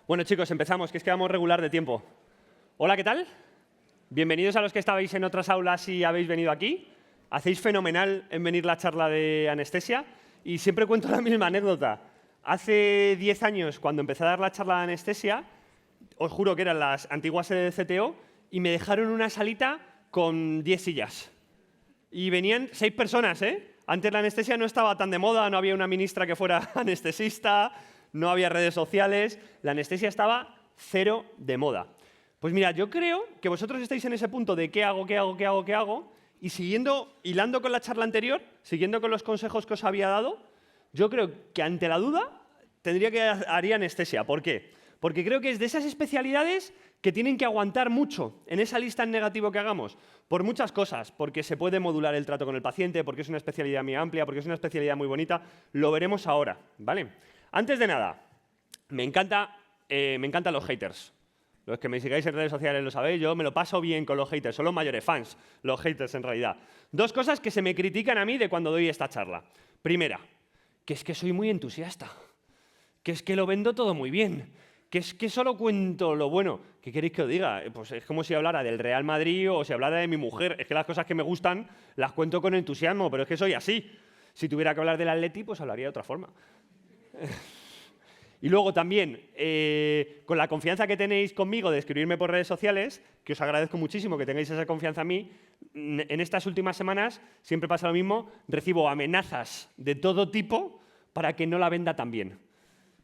Bueno, chicos, empezamos, que es que vamos regular de tiempo. Hola, ¿qué tal? Bienvenidos a los que estabais en otras aulas y habéis venido aquí. Hacéis fenomenal en venir a la charla de anestesia y siempre cuento la misma anécdota. Hace 10 años, cuando empecé a dar la charla de anestesia, os juro que eran las antiguas sedes de CTO y me dejaron una salita con 10 sillas. Y venían 6 personas, ¿eh? Antes la anestesia no estaba tan de moda, no había una ministra que fuera anestesista, no había redes sociales, la anestesia estaba cero de moda. Pues mira, yo creo que vosotros estáis en ese punto de qué hago, y hilando con la charla anterior, siguiendo con los consejos que os había dado, yo creo que ante la duda haría anestesia. ¿Por qué? Porque creo que es de esas especialidades que tienen que aguantar mucho en esa lista en negativo que hagamos, por muchas cosas, porque se puede modular el trato con el paciente, porque es una especialidad muy amplia, porque es una especialidad muy bonita, lo veremos ahora, ¿vale? Antes de nada, me encantan los haters. Los que me sigáis en redes sociales lo sabéis, yo me lo paso bien con los haters, son los mayores fans, los haters en realidad. Dos cosas que se me critican a mí de cuando doy esta charla. Primera, que es que soy muy entusiasta, que es que lo vendo todo muy bien, que es que solo cuento lo bueno. ¿Qué queréis que os diga? Pues es como si hablara del Real Madrid o si hablara de mi mujer. Es que las cosas que me gustan las cuento con entusiasmo, pero es que soy así. Si tuviera que hablar del Atleti, pues hablaría de otra forma. Y luego también, con la confianza que tenéis conmigo de escribirme por redes sociales, que os agradezco muchísimo que tengáis esa confianza en mí, en estas últimas semanas siempre pasa lo mismo, recibo amenazas de todo tipo para que no la venda tan bien.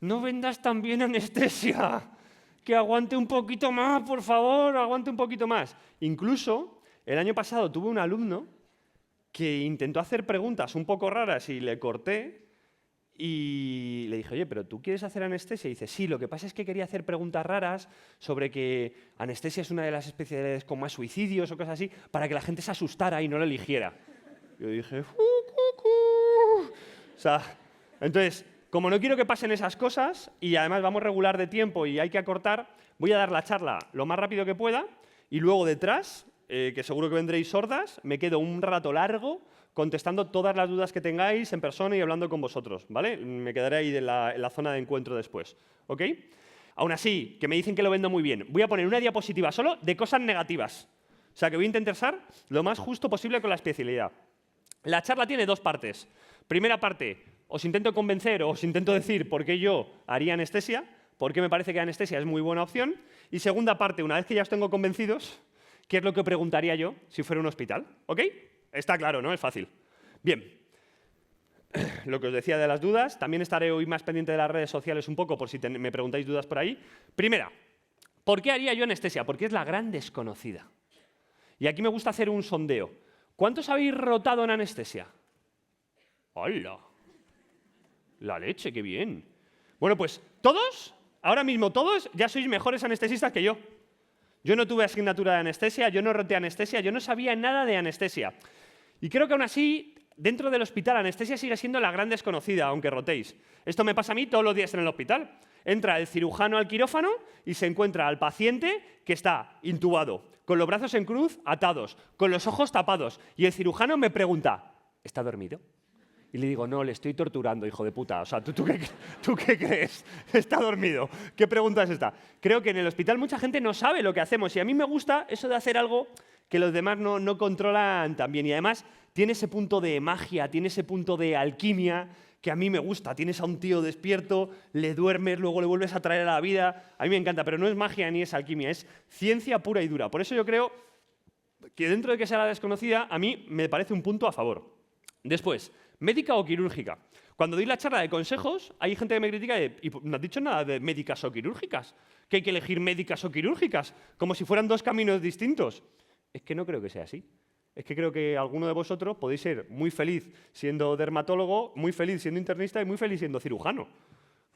No vendas tan bien anestesia, que aguante un poquito más, por favor, aguante un poquito más. Incluso, el año pasado tuve un alumno que intentó hacer preguntas un poco raras y le corté y le dije, oye, ¿pero tú quieres hacer anestesia? Y dice, sí, lo que pasa es que quería hacer preguntas raras sobre que anestesia es una de las especialidades con más suicidios o cosas así, para que la gente se asustara y no lo eligiera. Yo dije, O sea, entonces, como no quiero que pasen esas cosas, y además vamos regular de tiempo y hay que acortar, voy a dar la charla lo más rápido que pueda y luego detrás, que seguro que vendréis sordas, me quedo un rato largo contestando todas las dudas que tengáis en persona y hablando con vosotros, ¿vale? Me quedaré ahí en la zona de encuentro después, ¿ok? Aún así, que me dicen que lo vendo muy bien, voy a poner una diapositiva solo de cosas negativas. O sea, que voy a intentar ser lo más justo posible con la especialidad. La charla tiene 2 partes. Primera parte, os intento convencer o os intento decir por qué yo haría anestesia, por qué me parece que anestesia es muy buena opción. Y segunda parte, una vez que ya os tengo convencidos, ¿qué es lo que preguntaría yo si fuera un hospital? ¿Ok? Está claro, ¿no? Es fácil. Bien. Lo que os decía de las dudas, también estaré hoy más pendiente de las redes sociales un poco por si me preguntáis dudas por ahí. Primera, ¿por qué haría yo anestesia? Porque es la gran desconocida. Y aquí me gusta hacer un sondeo. ¿Cuántos habéis rotado en anestesia? ¡Hala! La leche, qué bien. Bueno, pues todos, ahora mismo todos, ya sois mejores anestesistas que yo. Yo no tuve asignatura de anestesia, yo no roté anestesia, yo no sabía nada de anestesia. Y creo que aún así, dentro del hospital, anestesia sigue siendo la gran desconocida, aunque rotéis. Esto me pasa a mí todos los días en el hospital. Entra el cirujano al quirófano y se encuentra al paciente que está intubado, con los brazos en cruz, atados, con los ojos tapados. Y el cirujano me pregunta, ¿está dormido? Y le digo, no, le estoy torturando, hijo de puta. O sea, ¿tú qué crees? Está dormido. ¿Qué pregunta es esta? Creo que en el hospital mucha gente no sabe lo que hacemos. Y a mí me gusta eso de hacer algo que los demás no controlan tan bien. Y además tiene ese punto de magia, tiene ese punto de alquimia que a mí me gusta. Tienes a un tío despierto, le duermes, luego le vuelves a traer a la vida. A mí me encanta, pero no es magia ni es alquimia, es ciencia pura y dura. Por eso yo creo que dentro de que sea la desconocida, a mí me parece un punto a favor. Después, ¿médica o quirúrgica? Cuando doy la charla de consejos, hay gente que me critica y no has dicho nada de médicas o quirúrgicas, que hay que elegir médicas o quirúrgicas, como si fueran 2 caminos distintos. Es que no creo que sea así. Es que creo que alguno de vosotros podéis ser muy feliz siendo dermatólogo, muy feliz siendo internista y muy feliz siendo cirujano.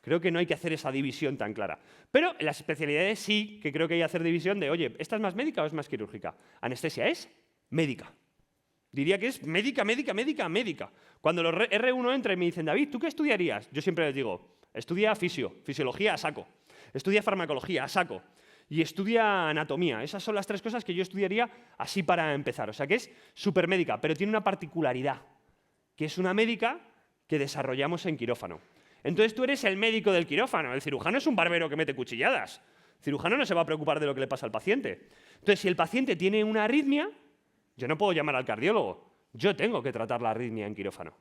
Creo que no hay que hacer esa división tan clara. Pero en las especialidades sí que creo que hay que hacer división de, oye, ¿esta es más médica o es más quirúrgica? Anestesia es médica. Diría que es médica, médica, médica, médica. Cuando los R1 entran y me dicen, David, ¿tú qué estudiarías? Yo siempre les digo, estudia fisiología a saco. Estudia farmacología a saco. Y estudia anatomía. Esas son las 3 cosas que yo estudiaría así para empezar. O sea que es supermédica, pero tiene una particularidad, que es una médica que desarrollamos en quirófano. Entonces tú eres el médico del quirófano. El cirujano es un barbero que mete cuchilladas. El cirujano no se va a preocupar de lo que le pasa al paciente. Entonces, si el paciente tiene una arritmia, yo no puedo llamar al cardiólogo. Yo tengo que tratar la arritmia en quirófano.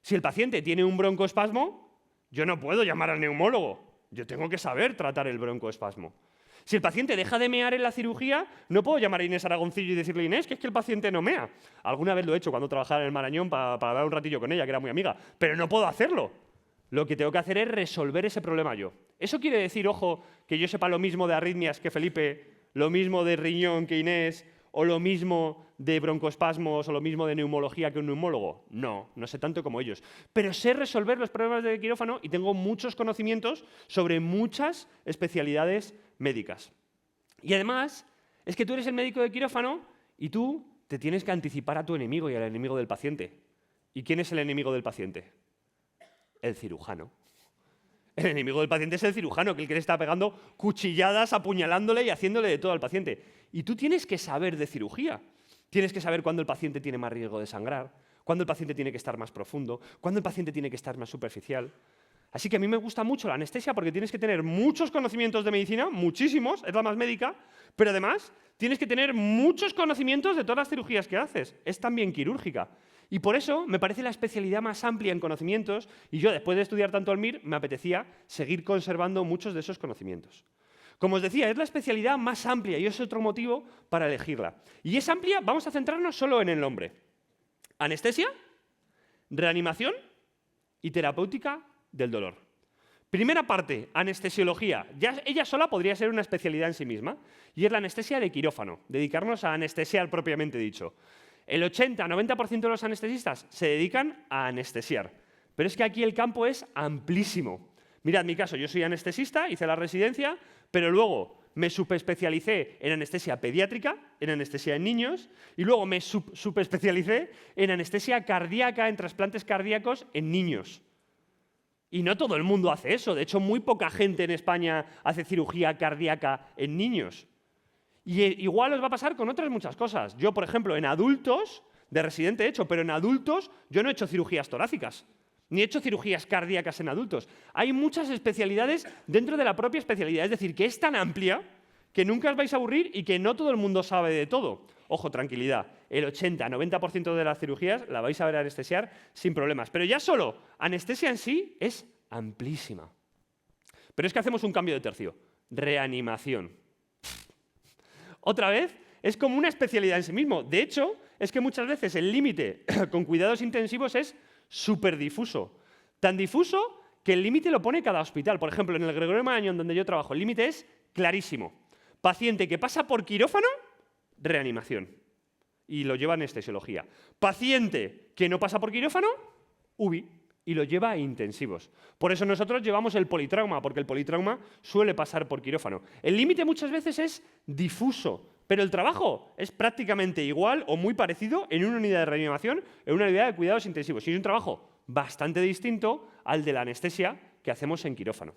Si el paciente tiene un broncoespasmo, yo no puedo llamar al neumólogo. Yo tengo que saber tratar el broncoespasmo. Si el paciente deja de mear en la cirugía, no puedo llamar a Inés Aragoncillo y decirle, Inés, que es que el paciente no mea. Alguna vez lo he hecho cuando trabajaba en el Marañón para hablar un ratillo con ella, que era muy amiga, pero no puedo hacerlo. Lo que tengo que hacer es resolver ese problema yo. Eso quiere decir, ojo, que yo sepa lo mismo de arritmias que Felipe, lo mismo de riñón que Inés, o lo mismo de broncoespasmos, o lo mismo de neumología que un neumólogo. No, no sé tanto como ellos. Pero sé resolver los problemas de quirófano y tengo muchos conocimientos sobre muchas especialidades médicas. Y además, es que tú eres el médico de quirófano y tú te tienes que anticipar a tu enemigo y al enemigo del paciente. ¿Y quién es el enemigo del paciente? El cirujano. El enemigo del paciente es el cirujano, que el que le está pegando cuchilladas, apuñalándole y haciéndole de todo al paciente. Y tú tienes que saber de cirugía. Tienes que saber cuándo el paciente tiene más riesgo de sangrar, cuándo el paciente tiene que estar más profundo, cuándo el paciente tiene que estar más superficial. Así que a mí me gusta mucho la anestesia porque tienes que tener muchos conocimientos de medicina, muchísimos, es la más médica, pero además tienes que tener muchos conocimientos de todas las cirugías que haces. Es también quirúrgica. Y por eso me parece la especialidad más amplia en conocimientos y yo, después de estudiar tanto el MIR, me apetecía seguir conservando muchos de esos conocimientos. Como os decía, es la especialidad más amplia y es otro motivo para elegirla. Y es amplia, vamos a centrarnos solo en el nombre. Anestesia, reanimación y terapéutica del dolor. Primera parte, anestesiología. Ya ella sola podría ser una especialidad en sí misma. Y es la anestesia de quirófano, dedicarnos a anestesiar propiamente dicho. El 80-90% de los anestesistas se dedican a anestesiar. Pero es que aquí el campo es amplísimo. Mirad mi caso, yo soy anestesista, hice la residencia, pero luego me subespecialicé en anestesia pediátrica, en anestesia en niños, y luego me subespecialicé en anestesia cardíaca, en trasplantes cardíacos en niños. Y no todo el mundo hace eso. De hecho, muy poca gente en España hace cirugía cardíaca en niños. Y igual os va a pasar con otras muchas cosas. Yo, por ejemplo, en adultos, de residente he hecho, pero en adultos yo no he hecho cirugías torácicas, ni he hecho cirugías cardíacas en adultos. Hay muchas especialidades dentro de la propia especialidad. Es decir, que es tan amplia que nunca os vais a aburrir y que no todo el mundo sabe de todo. Ojo, tranquilidad. El 80-90% de las cirugías la vais a ver anestesiar sin problemas. Pero ya solo anestesia en sí es amplísima. Pero es que hacemos un cambio de tercio. Reanimación. Otra vez, es como una especialidad en sí mismo. De hecho, es que muchas veces el límite con cuidados intensivos es súper difuso. Tan difuso que el límite lo pone cada hospital. Por ejemplo, en el Gregorio Marañón, donde yo trabajo, el límite es clarísimo. Paciente que pasa por quirófano, reanimación. Y lo lleva a anestesiología. Paciente que no pasa por quirófano, UBI. Y lo lleva a intensivos. Por eso nosotros llevamos el politrauma, porque el politrauma suele pasar por quirófano. El límite muchas veces es difuso, pero el trabajo es prácticamente igual o muy parecido en una unidad de reanimación, en una unidad de cuidados intensivos. Y es un trabajo bastante distinto al de la anestesia que hacemos en quirófano.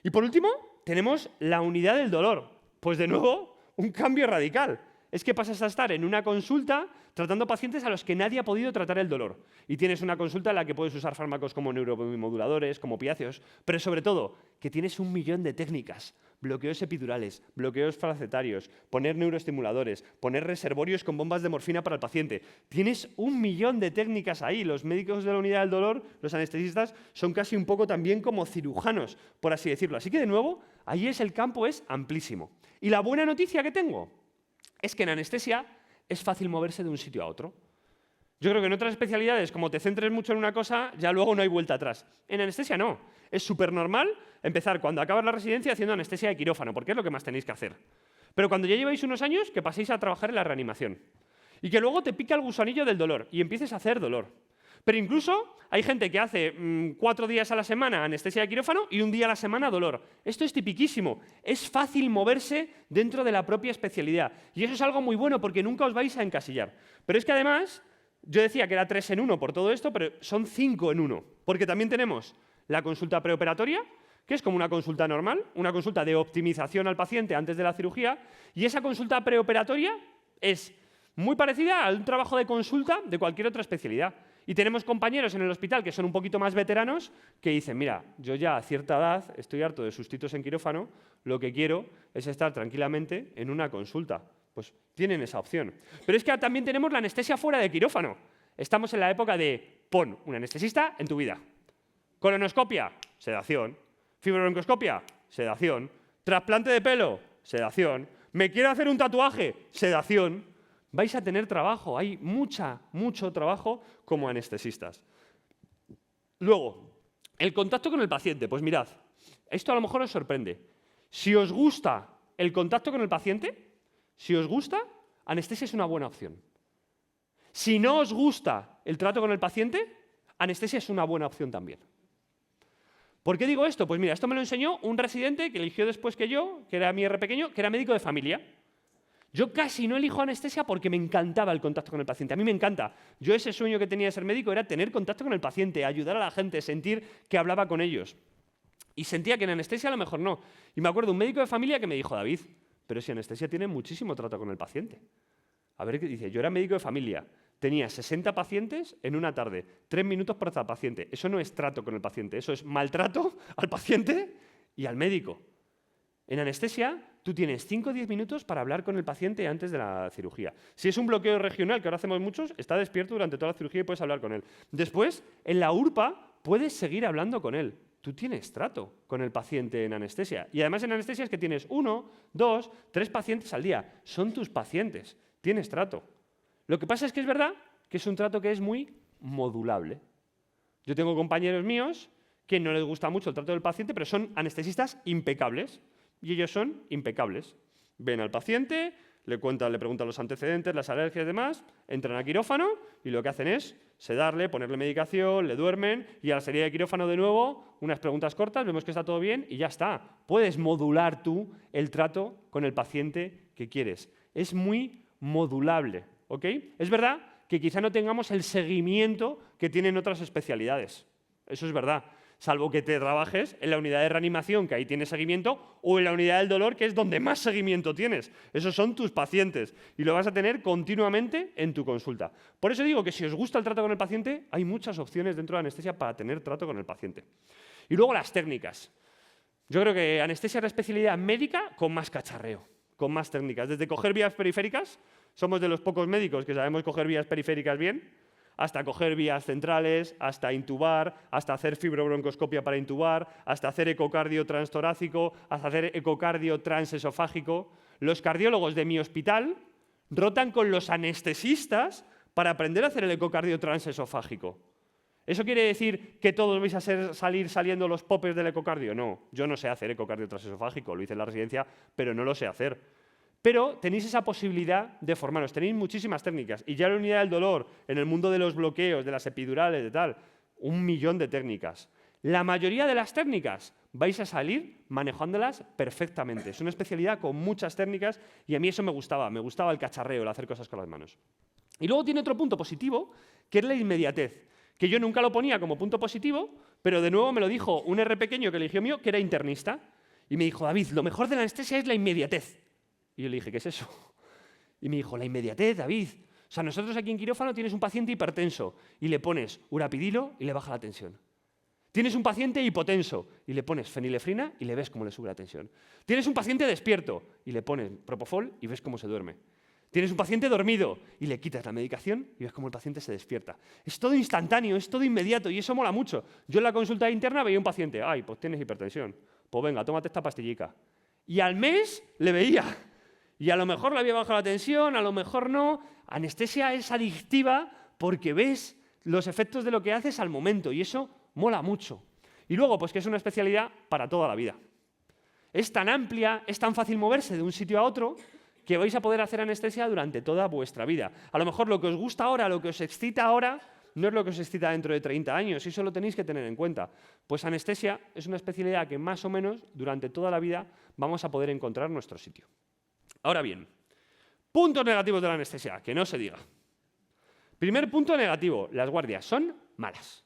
Y por último, tenemos la unidad del dolor. Pues de nuevo, un cambio radical. Es que pasas a estar en una consulta tratando pacientes a los que nadie ha podido tratar el dolor. Y tienes una consulta en la que puedes usar fármacos como neuromoduladores, como opiáceos, pero sobre todo que tienes 1 millón de técnicas. Bloqueos epidurales, bloqueos flacetarios, poner neuroestimuladores, poner reservorios con bombas de morfina para el paciente. Tienes 1 millón de técnicas ahí. Los médicos de la unidad del dolor, los anestesistas, son casi un poco también como cirujanos, por así decirlo. Así que, de nuevo, ahí el campo es amplísimo. Y la buena noticia que tengo es que en anestesia es fácil moverse de un sitio a otro. Yo creo que en otras especialidades, como te centres mucho en una cosa, ya luego no hay vuelta atrás. En anestesia no. Es súper normal empezar cuando acabas la residencia haciendo anestesia de quirófano, porque es lo que más tenéis que hacer. Pero cuando ya lleváis unos años, que paséis a trabajar en la reanimación. Y que luego te pica el gusanillo del dolor y empieces a hacer dolor. Pero incluso hay gente que hace 4 días a la semana anestesia de quirófano y 1 día a la semana dolor. Esto es tipiquísimo. Es fácil moverse dentro de la propia especialidad. Y eso es algo muy bueno porque nunca os vais a encasillar. Pero es que además, yo decía que era 3 en 1 por todo esto, pero son 5 en 1. Porque también tenemos la consulta preoperatoria, que es como una consulta normal, una consulta de optimización al paciente antes de la cirugía, y esa consulta preoperatoria es muy parecida a un trabajo de consulta de cualquier otra especialidad. Y tenemos compañeros en el hospital que son un poquito más veteranos que dicen, mira, yo ya a cierta edad estoy harto de sustitos en quirófano, lo que quiero es estar tranquilamente en una consulta. Pues tienen esa opción. Pero es que también tenemos la anestesia fuera de quirófano. Estamos en la época de pon un anestesista en tu vida. Colonoscopia, sedación. Fibrobroncoscopia, sedación. Trasplante de pelo, sedación. ¿Me quiero hacer un tatuaje? Sedación. Vais a tener trabajo, hay mucho trabajo como anestesistas. Luego, el contacto con el paciente. Pues mirad, esto a lo mejor os sorprende. Si os gusta el contacto con el paciente, si os gusta, anestesia es una buena opción. Si no os gusta el trato con el paciente, anestesia es una buena opción también. ¿Por qué digo esto? Pues mira, esto me lo enseñó un residente que eligió después que yo, que era mi R pequeño, que era médico de familia. Yo casi no elijo anestesia porque me encantaba el contacto con el paciente. A mí me encanta. Yo ese sueño que tenía de ser médico era tener contacto con el paciente, ayudar a la gente, sentir que hablaba con ellos. Y sentía que en anestesia a lo mejor no. Y me acuerdo de un médico de familia que me dijo, David, pero si anestesia tiene muchísimo trato con el paciente. A ver qué dice, yo era médico de familia, tenía 60 pacientes en una tarde, 3 minutos por cada paciente. Eso no es trato con el paciente, eso es maltrato al paciente y al médico. En anestesia, tú tienes 5 o 10 minutos para hablar con el paciente antes de la cirugía. Si es un bloqueo regional, que ahora hacemos muchos, está despierto durante toda la cirugía y puedes hablar con él. Después, en la URPA, puedes seguir hablando con él. Tú tienes trato con el paciente en anestesia. Y además en anestesia es que tienes 1, 2, 3 pacientes al día. Son tus pacientes. Tienes trato. Lo que pasa es que es verdad que es un trato que es muy modulable. Yo tengo compañeros míos que no les gusta mucho el trato del paciente, pero son anestesistas impecables. Y ellos son impecables. Ven al paciente, le preguntan los antecedentes, las alergias y demás, entran a quirófano y lo que hacen es sedarle, ponerle medicación, le duermen y a la salida de quirófano de nuevo, unas preguntas cortas, vemos que está todo bien y ya está. Puedes modular tú el trato con el paciente que quieres. Es muy modulable, ¿ok? Es verdad que quizá no tengamos el seguimiento que tienen otras especialidades. Eso es verdad. Salvo que te trabajes en la unidad de reanimación, que ahí tienes seguimiento, o en la unidad del dolor, que es donde más seguimiento tienes. Esos son tus pacientes y lo vas a tener continuamente en tu consulta. Por eso digo que si os gusta el trato con el paciente, hay muchas opciones dentro de anestesia para tener trato con el paciente. Y luego las técnicas. Yo creo que anestesia es la especialidad médica con más cacharreo, con más técnicas. Desde coger vías periféricas, somos de los pocos médicos que sabemos coger vías periféricas bien, hasta coger vías centrales, hasta intubar, hasta hacer fibrobroncoscopia para intubar, hasta hacer ecocardio transtorácico, hasta hacer ecocardio transesofágico. Los cardiólogos de mi hospital rotan con los anestesistas para aprender a hacer el ecocardio transesofágico. ¿Eso quiere decir que todos vais a salir saliendo los popes del ecocardio? No, yo no sé hacer ecocardio transesofágico, lo hice en la residencia, pero no lo sé hacer. Pero tenéis esa posibilidad de formaros, tenéis muchísimas técnicas. Y ya en la unidad del dolor, en el mundo de los bloqueos, de las epidurales, de tal, 1.000.000 de técnicas. La mayoría de las técnicas vais a salir manejándolas perfectamente. Es una especialidad con muchas técnicas y a mí eso me gustaba el cacharreo, el hacer cosas con las manos. Y luego tiene otro punto positivo, que es la inmediatez, que yo nunca lo ponía como punto positivo, pero de nuevo me lo dijo un R pequeño que eligió mío, que era internista, y me dijo, David, lo mejor de la anestesia es la inmediatez. Y yo le dije, ¿qué es eso? Y me dijo, la inmediatez, David. O sea, nosotros aquí en quirófano tienes un paciente hipertenso y le pones urapidilo y le baja la tensión. Tienes un paciente hipotenso y le pones fenilefrina y le ves cómo le sube la tensión. Tienes un paciente despierto y le pones propofol y ves cómo se duerme. Tienes un paciente dormido y le quitas la medicación y ves cómo el paciente se despierta. Es todo instantáneo, es todo inmediato y eso mola mucho. Yo en la consulta interna veía un paciente, ay, pues tienes hipertensión. Pues venga, tómate esta pastillica. Y al mes le veía. Y a lo mejor le había bajado la tensión, a lo mejor no. Anestesia es adictiva porque ves los efectos de lo que haces al momento y eso mola mucho. Y luego, pues que es una especialidad para toda la vida. Es tan amplia, es tan fácil moverse de un sitio a otro que vais a poder hacer anestesia durante toda vuestra vida. A lo mejor lo que os gusta ahora, lo que os excita ahora, no es lo que os excita dentro de 30 años y eso lo tenéis que tener en cuenta. Pues anestesia es una especialidad que más o menos durante toda la vida vamos a poder encontrar nuestro sitio. Ahora bien, puntos negativos de la anestesia, que no se diga. Primer punto negativo, las guardias son malas.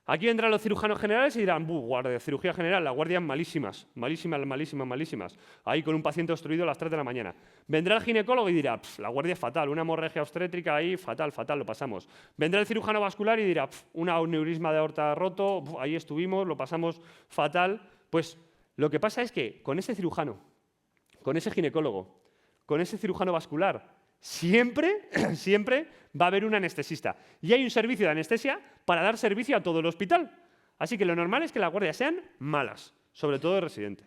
Aquí vendrán los cirujanos generales y dirán, guardia, cirugía general, las guardias malísimas, malísimas, malísimas, malísimas. Ahí con un paciente obstruido a las 3 de la mañana. Vendrá el ginecólogo y dirá, la guardia es fatal, una hemorragia obstétrica ahí, fatal, fatal, lo pasamos. Vendrá el cirujano vascular y dirá, un aneurisma de aorta roto, ahí estuvimos, lo pasamos fatal. Pues lo que pasa es que con ese cirujano, con ese ginecólogo, con ese cirujano vascular, siempre, siempre va a haber un anestesista. Y hay un servicio de anestesia para dar servicio a todo el hospital. Así que lo normal es que las guardias sean malas, sobre todo de residente.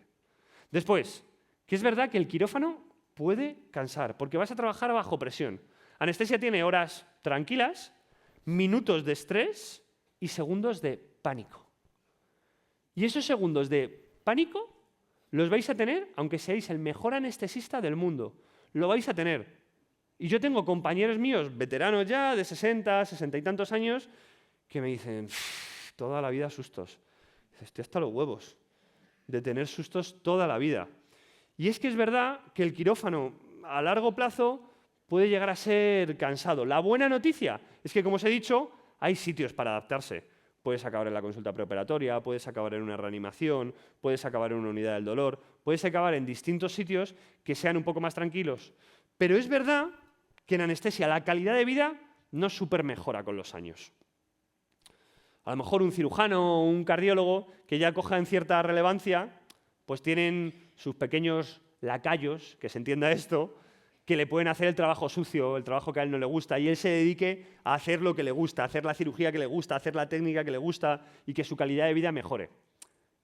Después, que es verdad que el quirófano puede cansar, porque vas a trabajar bajo presión. Anestesia tiene horas tranquilas, minutos de estrés y segundos de pánico. Y esos segundos de pánico los vais a tener aunque seáis el mejor anestesista del mundo. Lo vais a tener. Y yo tengo compañeros míos, veteranos ya, de 60, 60 y tantos años, que me dicen, toda la vida sustos. Estoy hasta los huevos de tener sustos toda la vida. Y es que es verdad que el quirófano a largo plazo puede llegar a ser cansado. La buena noticia es que, como os he dicho, hay sitios para adaptarse. Puedes acabar en la consulta preoperatoria, puedes acabar en una reanimación, puedes acabar en una unidad del dolor, puedes acabar en distintos sitios que sean un poco más tranquilos. Pero es verdad que en anestesia la calidad de vida no súper mejora con los años. A lo mejor un cirujano o un cardiólogo que ya cojan cierta relevancia, pues tienen sus pequeños lacayos, que se entienda esto, que le pueden hacer el trabajo sucio, el trabajo que a él no le gusta, y él se dedique a hacer lo que le gusta, a hacer la cirugía que le gusta, a hacer la técnica que le gusta y que su calidad de vida mejore.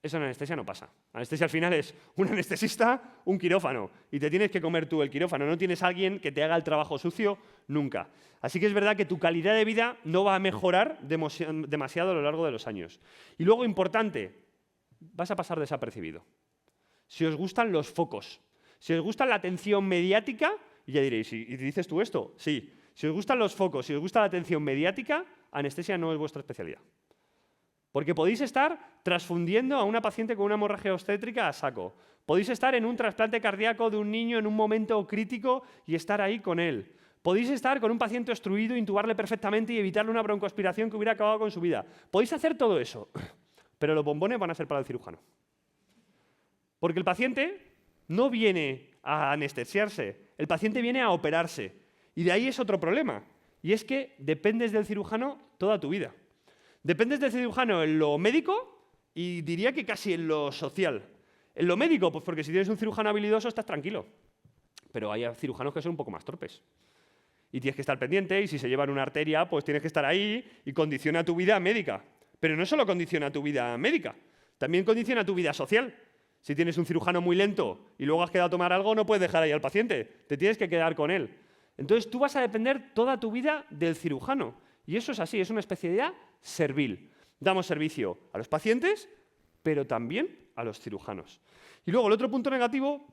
Eso en anestesia no pasa. Anestesia al final es un anestesista, un quirófano, y te tienes que comer tú el quirófano. No tienes a alguien que te haga el trabajo sucio nunca. Así que es verdad que tu calidad de vida no va a mejorar demasiado a lo largo de los años. Y luego, importante, vas a pasar desapercibido. Si os gustan los focos, si os gusta la atención mediática, y ya diréis, ¿y dices tú esto? Sí. Si os gustan los focos, si os gusta la atención mediática, anestesia no es vuestra especialidad. Porque podéis estar transfundiendo a una paciente con una hemorragia obstétrica a saco. Podéis estar en un trasplante cardíaco de un niño en un momento crítico y estar ahí con él. Podéis estar con un paciente obstruido, intubarle perfectamente y evitarle una broncoaspiración que hubiera acabado con su vida. Podéis hacer todo eso, pero los bombones van a ser para el cirujano. Porque el paciente no viene a anestesiarse, el paciente viene a operarse. Y de ahí es otro problema, y es que dependes del cirujano toda tu vida. Dependes del cirujano en lo médico y diría que casi en lo social. En lo médico, pues porque si tienes un cirujano habilidoso estás tranquilo. Pero hay cirujanos que son un poco más torpes. Y tienes que estar pendiente, y si se llevan una arteria, pues tienes que estar ahí y condiciona tu vida médica. Pero no solo condiciona tu vida médica, también condiciona tu vida social. Si tienes un cirujano muy lento y luego has quedado a tomar algo, no puedes dejar ahí al paciente. Te tienes que quedar con él. Entonces tú vas a depender toda tu vida del cirujano. Y eso es así, es una especialidad servil. Damos servicio a los pacientes, pero también a los cirujanos. Y luego el otro punto negativo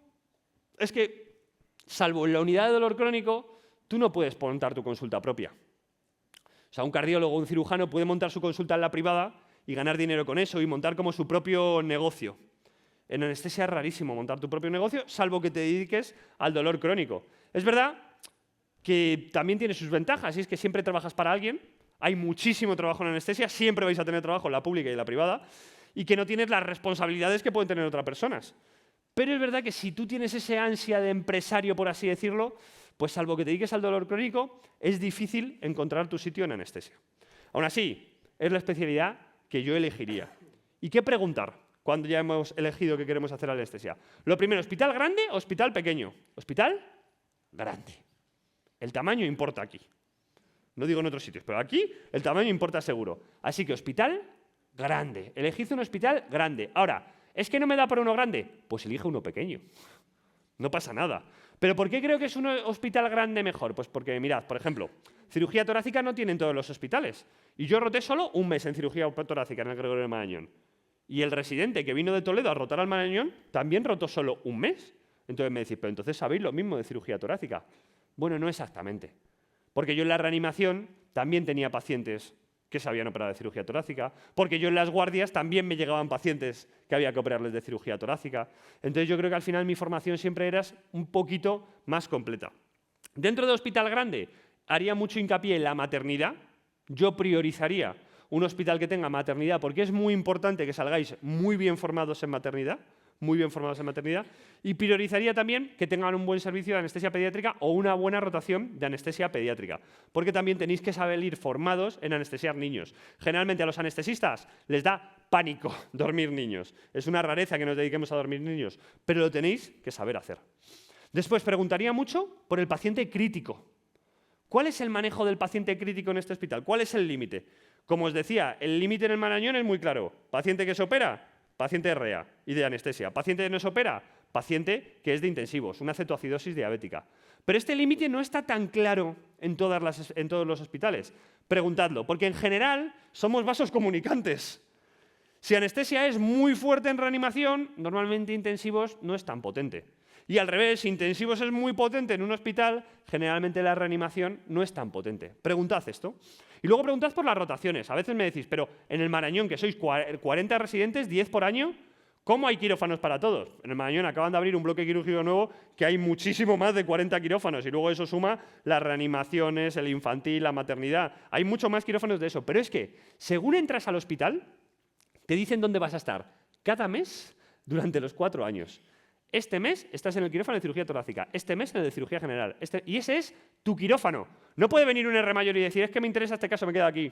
es que, salvo en la unidad de dolor crónico, tú no puedes montar tu consulta propia. O sea, un cardiólogo o un cirujano puede montar su consulta en la privada y ganar dinero con eso y montar como su propio negocio. En anestesia es rarísimo montar tu propio negocio, salvo que te dediques al dolor crónico. Es verdad que también tiene sus ventajas, y es que siempre trabajas para alguien, hay muchísimo trabajo en anestesia, siempre vais a tener trabajo en la pública y en la privada, y que no tienes las responsabilidades que pueden tener otras personas. Pero es verdad que si tú tienes ese ansia de empresario, por así decirlo, pues salvo que te dediques al dolor crónico, es difícil encontrar tu sitio en anestesia. Aún así, es la especialidad que yo elegiría. ¿Y qué preguntar cuando ya hemos elegido que queremos hacer anestesia? Lo primero, ¿hospital grande o hospital pequeño? Hospital grande. El tamaño importa aquí. No digo en otros sitios, pero aquí el tamaño importa seguro. Así que hospital grande. Elegid un hospital grande. Ahora, ¿es que no me da por uno grande? Pues elige uno pequeño. No pasa nada. ¿Pero por qué creo que es un hospital grande mejor? Pues porque, mirad, por ejemplo, cirugía torácica no tienen todos los hospitales. Y yo roté solo un mes en cirugía torácica en el Gregorio de Marañón. Y el residente que vino de Toledo a rotar al Marañón también rotó solo un mes. Entonces me decís, pero entonces sabéis lo mismo de cirugía torácica. Bueno, no exactamente. Porque yo en la reanimación también tenía pacientes que se habían operado de cirugía torácica, porque yo en las guardias también me llegaban pacientes que había que operarles de cirugía torácica. Entonces yo creo que al final mi formación siempre era un poquito más completa. Dentro de hospital grande haría mucho hincapié en la maternidad. Yo priorizaría un hospital que tenga maternidad, porque es muy importante que salgáis muy bien formados en maternidad, y priorizaría también que tengan un buen servicio de anestesia pediátrica o una buena rotación de anestesia pediátrica, porque también tenéis que saber ir formados en anestesiar niños. Generalmente a los anestesistas les da pánico dormir niños. Es una rareza que nos dediquemos a dormir niños, pero lo tenéis que saber hacer. Después preguntaría mucho por el paciente crítico. ¿Cuál es el manejo del paciente crítico en este hospital? ¿Cuál es el límite? Como os decía, el límite en el Marañón es muy claro. Paciente que se opera, paciente de REA y de anestesia. Paciente que no se opera, paciente que es de intensivos, una cetoacidosis diabética. Pero este límite no está tan claro en todos los hospitales. Preguntadlo, porque en general somos vasos comunicantes. Si anestesia es muy fuerte en reanimación, normalmente intensivos no es tan potente. Y al revés, si intensivos es muy potente en un hospital, generalmente la reanimación no es tan potente. Preguntad esto. Y luego preguntad por las rotaciones. A veces me decís, pero en el Marañón, que sois 40 residentes, 10 por año, ¿cómo hay quirófanos para todos? En el Marañón acaban de abrir un bloque quirúrgico nuevo que hay muchísimo más de 40 quirófanos y luego eso suma las reanimaciones, el infantil, la maternidad. Hay mucho más quirófanos de eso. Pero es que, según entras al hospital, te dicen dónde vas a estar cada mes durante los 4 años. Este mes estás en el quirófano de cirugía torácica, este mes en el de cirugía general. Y ese es tu quirófano. No puede venir un R mayor y decir, es que me interesa este caso, me quedo aquí.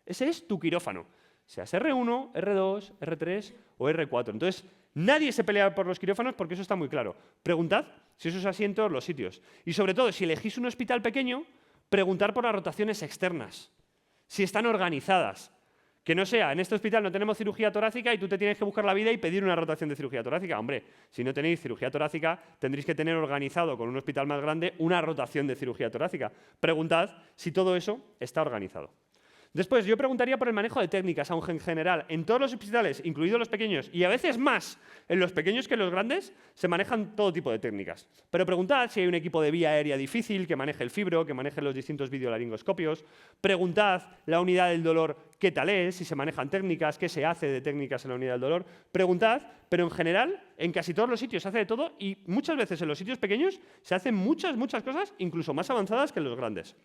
Ese es tu quirófano. Seas R1, R2, R3 o R4. Entonces, nadie se pelea por los quirófanos porque eso está muy claro. Preguntad si esos asientos, los sitios. Y sobre todo, si elegís un hospital pequeño, preguntar por las rotaciones externas. Si están organizadas. Que no sea, en este hospital no tenemos cirugía torácica y tú te tienes que buscar la vida y pedir una rotación de cirugía torácica. Hombre, si no tenéis cirugía torácica, tendréis que tener organizado con un hospital más grande una rotación de cirugía torácica. Preguntad si todo eso está organizado. Después, yo preguntaría por el manejo de técnicas, aunque en general, en todos los hospitales, incluidos los pequeños, y a veces más en los pequeños que en los grandes, se manejan todo tipo de técnicas. Pero preguntad si hay un equipo de vía aérea difícil que maneje el fibro, que maneje los distintos videolaringoscopios. Preguntad la unidad del dolor, qué tal es, si se manejan técnicas, qué se hace de técnicas en la unidad del dolor. Preguntad, pero en general, en casi todos los sitios se hace de todo y muchas veces en los sitios pequeños se hacen muchas cosas, incluso más avanzadas que en los grandes.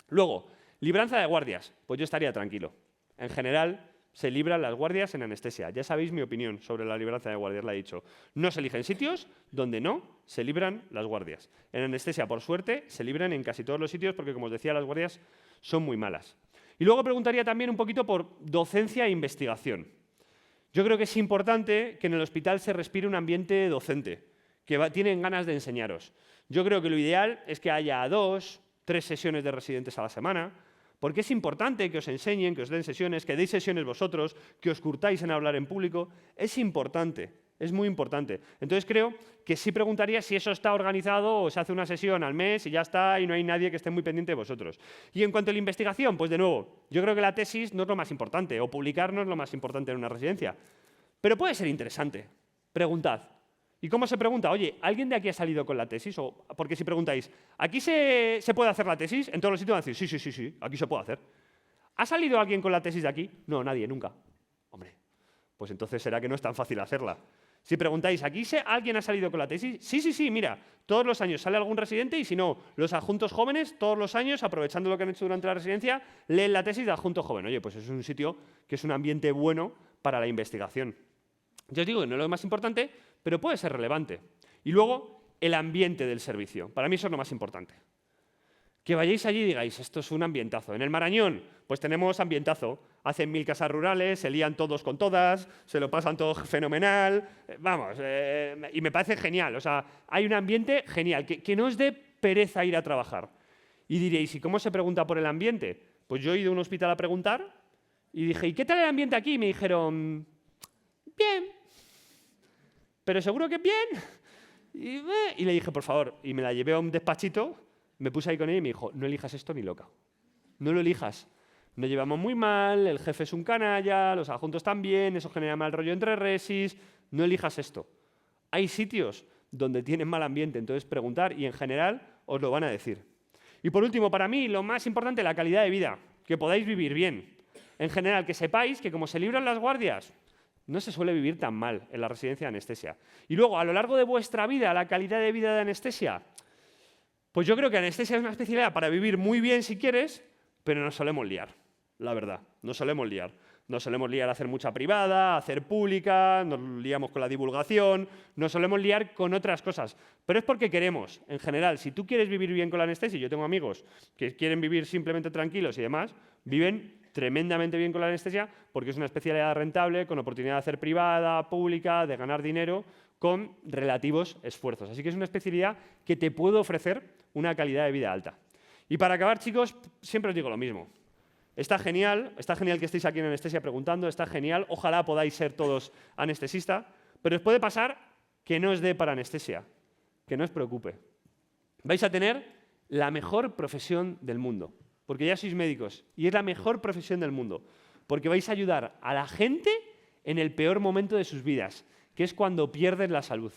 Luego, libranza de guardias, pues yo estaría tranquilo. En general, se libran las guardias en anestesia. Ya sabéis mi opinión sobre la libranza de guardias, la he dicho. No se eligen sitios donde no se libran las guardias. En anestesia, por suerte, se libran en casi todos los sitios porque, como os decía, las guardias son muy malas. Y luego preguntaría también un poquito por docencia e investigación. Yo creo que es importante que en el hospital se respire un ambiente docente, que tienen ganas de enseñaros. Yo creo que lo ideal es que haya 2, 3 sesiones de residentes a la semana, porque es importante que os enseñen, que os den sesiones, que deis sesiones vosotros, que os curtáis en hablar en público. Es importante, es muy importante. Entonces creo que sí preguntaría si eso está organizado o se hace una sesión al mes y ya está y no hay nadie que esté muy pendiente de vosotros. Y en cuanto a la investigación, pues de nuevo, yo creo que la tesis no es lo más importante o publicar no es lo más importante en una residencia. Pero puede ser interesante. Preguntad. ¿Y cómo se pregunta? Oye, ¿alguien de aquí ha salido con la tesis? Porque si preguntáis, ¿aquí se puede hacer la tesis? En todos los sitios van a decir, sí, aquí se puede hacer. ¿Ha salido alguien con la tesis de aquí? No, nadie, nunca. Hombre, pues entonces será que no es tan fácil hacerla. Si preguntáis, ¿aquí alguien ha salido con la tesis? Sí, mira, todos los años sale algún residente y si no, los adjuntos jóvenes, todos los años, aprovechando lo que han hecho durante la residencia, leen la tesis de adjunto joven. Oye, pues es un sitio que es un ambiente bueno para la investigación. Yo os digo que no es lo más importante, pero puede ser relevante. Y luego, el ambiente del servicio. Para mí eso es lo más importante. Que vayáis allí y digáis, esto es un ambientazo. En el Marañón, pues tenemos ambientazo. Hacen 1000 casas rurales, se lían todos con todas, se lo pasan todo fenomenal. Y me parece genial. O sea, hay un ambiente genial, que no os dé pereza ir a trabajar. Y diréis, ¿y cómo se pregunta por el ambiente? Pues yo he ido a un hospital a preguntar y dije, ¿y qué tal el ambiente aquí? Y me dijeron, bien. ¿Pero seguro que es bien? Y le dije, por favor, y me la llevé a un despachito, me puse ahí con ella y me dijo, no elijas esto ni loca. No lo elijas. Nos llevamos muy mal, el jefe es un canalla, los adjuntos también, eso genera mal rollo entre resis. No elijas esto. Hay sitios donde tienen mal ambiente, entonces preguntar y en general os lo van a decir. Y por último, para mí, lo más importante, la calidad de vida, que podáis vivir bien. En general, que sepáis que como se libran las guardias, no se suele vivir tan mal en la residencia de anestesia. Y luego, a lo largo de vuestra vida, la calidad de vida de anestesia, pues yo creo que anestesia es una especialidad para vivir muy bien si quieres, pero nos solemos liar. la verdad. Nos solemos liar. Nos solemos liar a hacer mucha privada, a hacer pública, nos liamos con la divulgación, nos solemos liar con otras cosas. Pero es porque queremos, en general. Si tú quieres vivir bien con la anestesia, yo tengo amigos que quieren vivir simplemente tranquilos y demás, viven tremendamente bien con la anestesia porque es una especialidad rentable, con oportunidad de hacer privada, pública, de ganar dinero, con relativos esfuerzos. Así que es una especialidad que te puede ofrecer una calidad de vida alta. Y para acabar, chicos, siempre os digo lo mismo. Está genial que estéis aquí en anestesia preguntando, está genial, ojalá podáis ser todos anestesistas, pero os puede pasar que no os dé para anestesia, que no os preocupe. Vais a tener la mejor profesión del mundo, porque ya sois médicos, y es la mejor profesión del mundo, porque vais a ayudar a la gente en el peor momento de sus vidas, que es cuando pierden la salud.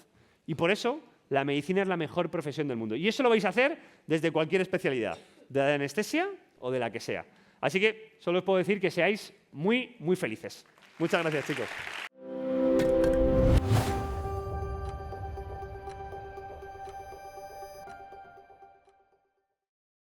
Y por eso la medicina es la mejor profesión del mundo. Y eso lo vais a hacer desde cualquier especialidad, de la anestesia o de la que sea. Así que solo os puedo decir que seáis muy, muy felices. Muchas gracias, chicos.